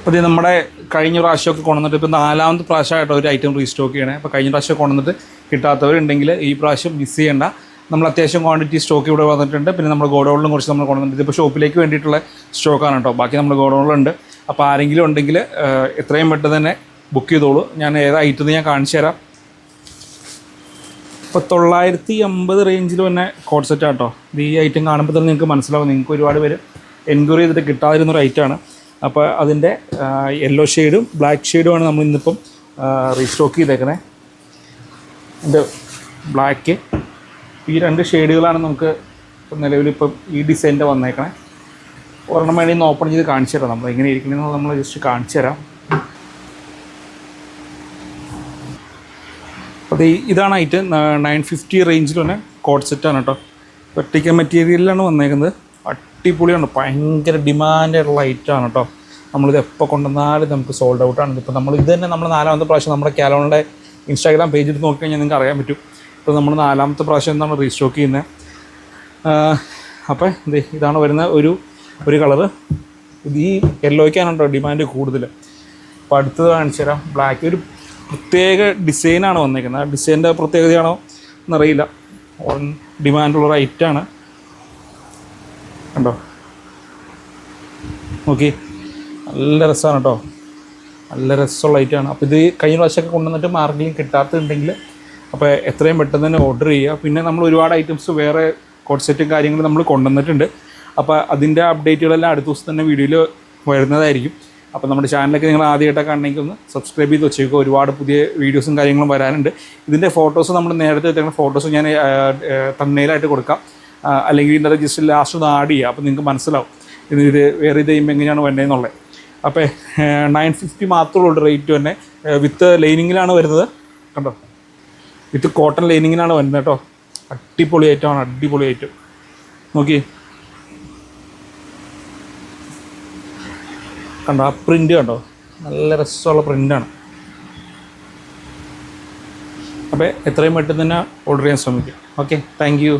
അപ്പോൾ ഇത് നമ്മുടെ കഴിഞ്ഞ പ്രാവശ്യമൊക്കെ കൊണ്ടുവന്നിട്ട് ഇപ്പോൾ 4ാമത്തെ പ്രാവശ്യമായിട്ടോ ഒരു ഐറ്റം റീസ്റ്റോക്ക് ചെയ്യണേ. അപ്പോൾ കഴിഞ്ഞ പ്രാവശ്യം കൊണ്ടുവന്നിട്ട് കിട്ടാത്തവരുണ്ടെങ്കിൽ ഈ പ്രാവശ്യം മിസ് ചെയ്യേണ്ട. നമ്മൾ അത്യാവശ്യം ക്വാണ്ടിറ്റി സ്റ്റോക്ക് ഇവിടെ വന്നിട്ടുണ്ട്. പിന്നെ നമ്മുടെ ഗോഡൗണിലും കുറച്ച് നമ്മൾ കൊണ്ടുവന്നിട്ട് ഇപ്പോൾ ഷോപ്പിലേക്ക് വേണ്ടിയിട്ടുള്ള സ്റ്റോക്കാണ് കേട്ടോ. ബാക്കി നമ്മുടെ ഗോഡൗണിലുണ്ട്. അപ്പോൾ ആരെങ്കിലും ഉണ്ടെങ്കിൽ എത്രയും പെട്ടെന്ന് തന്നെ ബുക്ക് ചെയ്തോളൂ. ഞാൻ ഏത് ഐറ്റം ഞാൻ കാണിച്ചു തരാം. ഇപ്പോൾ 950 റേഞ്ചിൽ തന്നെ കോഡ് സെറ്റാണ് കേട്ടോ. ഇത് ഈ ഐറ്റം കാണുമ്പോൾ തന്നെ നിങ്ങൾക്ക് മനസ്സിലാവും. നിങ്ങൾക്ക് ഒരുപാട് പേര് എൻക്വയറി ചെയ്തിട്ട് കിട്ടാതിരുന്നൊരു ഐറ്റമാണ്. അപ്പോൾ അതിൻ്റെ യെല്ലോ ഷെയ്ഡും ബ്ലാക്ക് ഷെയ്ഡുമാണ് നമ്മൾ ഇന്നിപ്പം റീസ്റ്റോക്ക് ചെയ്തേക്കണേ. ഇതിൻ്റെ ബ്ലാക്ക് ഈ 2 ഷെയ്ഡുകളാണ് നമുക്ക് നിലവിലിപ്പം ഈ ഡിസൈനിൻ്റെ വന്നേക്കണേ. ഒരെണ്ണം വേണ്ടി ഒന്ന് ഓപ്പൺ ചെയ്ത് കാണിച്ചു തരാം. നമ്മൾ എങ്ങനെ ഇരിക്കണമെന്ന് നമ്മൾ ജസ്റ്റ് കാണിച്ചു തരാം. അപ്പോൾ ഇതാണ് ഐറ്റം 950 റേഞ്ചിൽ തന്നെ കോഡ് സെറ്റാണ് കേട്ടോ. വെർട്ടിക്കൽ മെറ്റീരിയലിലാണ് വന്നേക്കുന്നത്. അടിപൊളിയാണ്. ഭയങ്കര ഡിമാൻഡായിട്ടുള്ള ഐറ്റമാണ് കേട്ടോ. നമ്മളിത് എപ്പോൾ കൊണ്ടുവന്നാലും നമുക്ക് സോൾഡ് ഔട്ടാണ്. ഇപ്പോൾ നമ്മൾ ഇത് തന്നെ നമ്മൾ 4ാമത്തെ പ്രാവശ്യം നമ്മുടെ കാലോണിൻ്റെ ഇൻസ്റ്റാഗ്രാം പേജ് എടുത്ത് നോക്കിക്കഴിഞ്ഞാൽ നിങ്ങൾക്ക് അറിയാൻ പറ്റും. ഇപ്പോൾ നമ്മൾ 4ാമത്തെ പ്രാവശ്യം എന്താണ് റീസ്റ്റോക്ക് ചെയ്യുന്നത്. അപ്പോൾ ഇതാണ് വരുന്ന ഒരു കളറ്. ഇത് ഈ യെല്ലോയ്ക്കാണ് കേട്ടോ ഡിമാൻഡ് കൂടുതൽ. അപ്പോൾ അടുത്തത് കാണിച്ചു തരാം. ബ്ലാക്ക് ഒരു പ്രത്യേക ഡിസൈനാണ് വന്നേക്കുന്നത്. ആ ഡിസൈനിൻ്റെ പ്രത്യേകതയാണോ എന്നറിയില്ല. ഡിമാൻഡുള്ളൊരു ഐറ്റമാണ് കണ്ടോ. നോക്കി നല്ല രസമാണ് കേട്ടോ. നല്ല രസമുള്ള ഐറ്റമാണ്. അപ്പോൾ ഇത് കഴിഞ്ഞ പ്രാവശ്യമൊക്കെ കൊണ്ടുവന്നിട്ട് മാർക്കറ്റിൽ കിട്ടാത്തതുണ്ടെങ്കിൽ അപ്പോൾ എത്രയും പെട്ടെന്ന് തന്നെ ഓർഡർ ചെയ്യുക. പിന്നെ നമ്മൾ ഒരുപാട് ഐറ്റംസ് വേറെ കോഡ് സെറ്റും കാര്യങ്ങളും നമ്മൾ കൊണ്ടുവന്നിട്ടുണ്ട്. അപ്പോൾ അതിൻ്റെ അപ്ഡേറ്റുകളെല്ലാം അടുത്ത ദിവസം തന്നെ വീഡിയോയിൽ വരുന്നതായിരിക്കും. അപ്പോൾ നമ്മുടെ ചാനലൊക്കെ നിങ്ങൾ ആദ്യമായിട്ടൊക്കെ കാണണമെങ്കിൽ ഒന്ന് സബ്സ്ക്രൈബ് ചെയ്ത് വെച്ചേക്കുക. ഒരുപാട് പുതിയ വീഡിയോസും കാര്യങ്ങളും വരാനുണ്ട്. ഇതിൻ്റെ ഫോട്ടോസ് നമ്മൾ നേരത്തെ എത്തുന്ന ഫോട്ടോസ് ഞാൻ തമ്മനെയിലായിട്ട് കൊടുക്കാം. അല്ലെങ്കിൽ ഇതിൻ്റെ ജസ്റ്റ് ലാസ്റ്റ് ഒന്ന് ആഡ് ചെയ്യുക. അപ്പോൾ നിങ്ങൾക്ക് മനസ്സിലാവും ഇത് വേറെ ഇത് ചെയ്യുമ്പോൾ എങ്ങനെയാണ് വേണ്ടതെന്നുള്ളത്. അപ്പോൾ 950 മാത്രമേ ഉള്ളൂ റേറ്റ് തന്നെ. വിത്ത് ലൈനിങ്ങിലാണ് വരുന്നത് കണ്ടോ. വിത്ത് കോട്ടൺ ലൈനിങ്ങിലാണ് വരുന്നത് കേട്ടോ. അടിപൊളി ഐറ്റമാണ്. അടിപൊളി ഐറ്റം നോക്കി കണ്ടോ. ആ പ്രിൻ്റ് കണ്ടോ. നല്ല രസമുള്ള പ്രിൻ്റാണ്. അപ്പോൾ എത്രയും പെട്ടെന്ന് തന്നെ ഓർഡർ ചെയ്യാൻ ശ്രമിക്കും. Okay, thank you.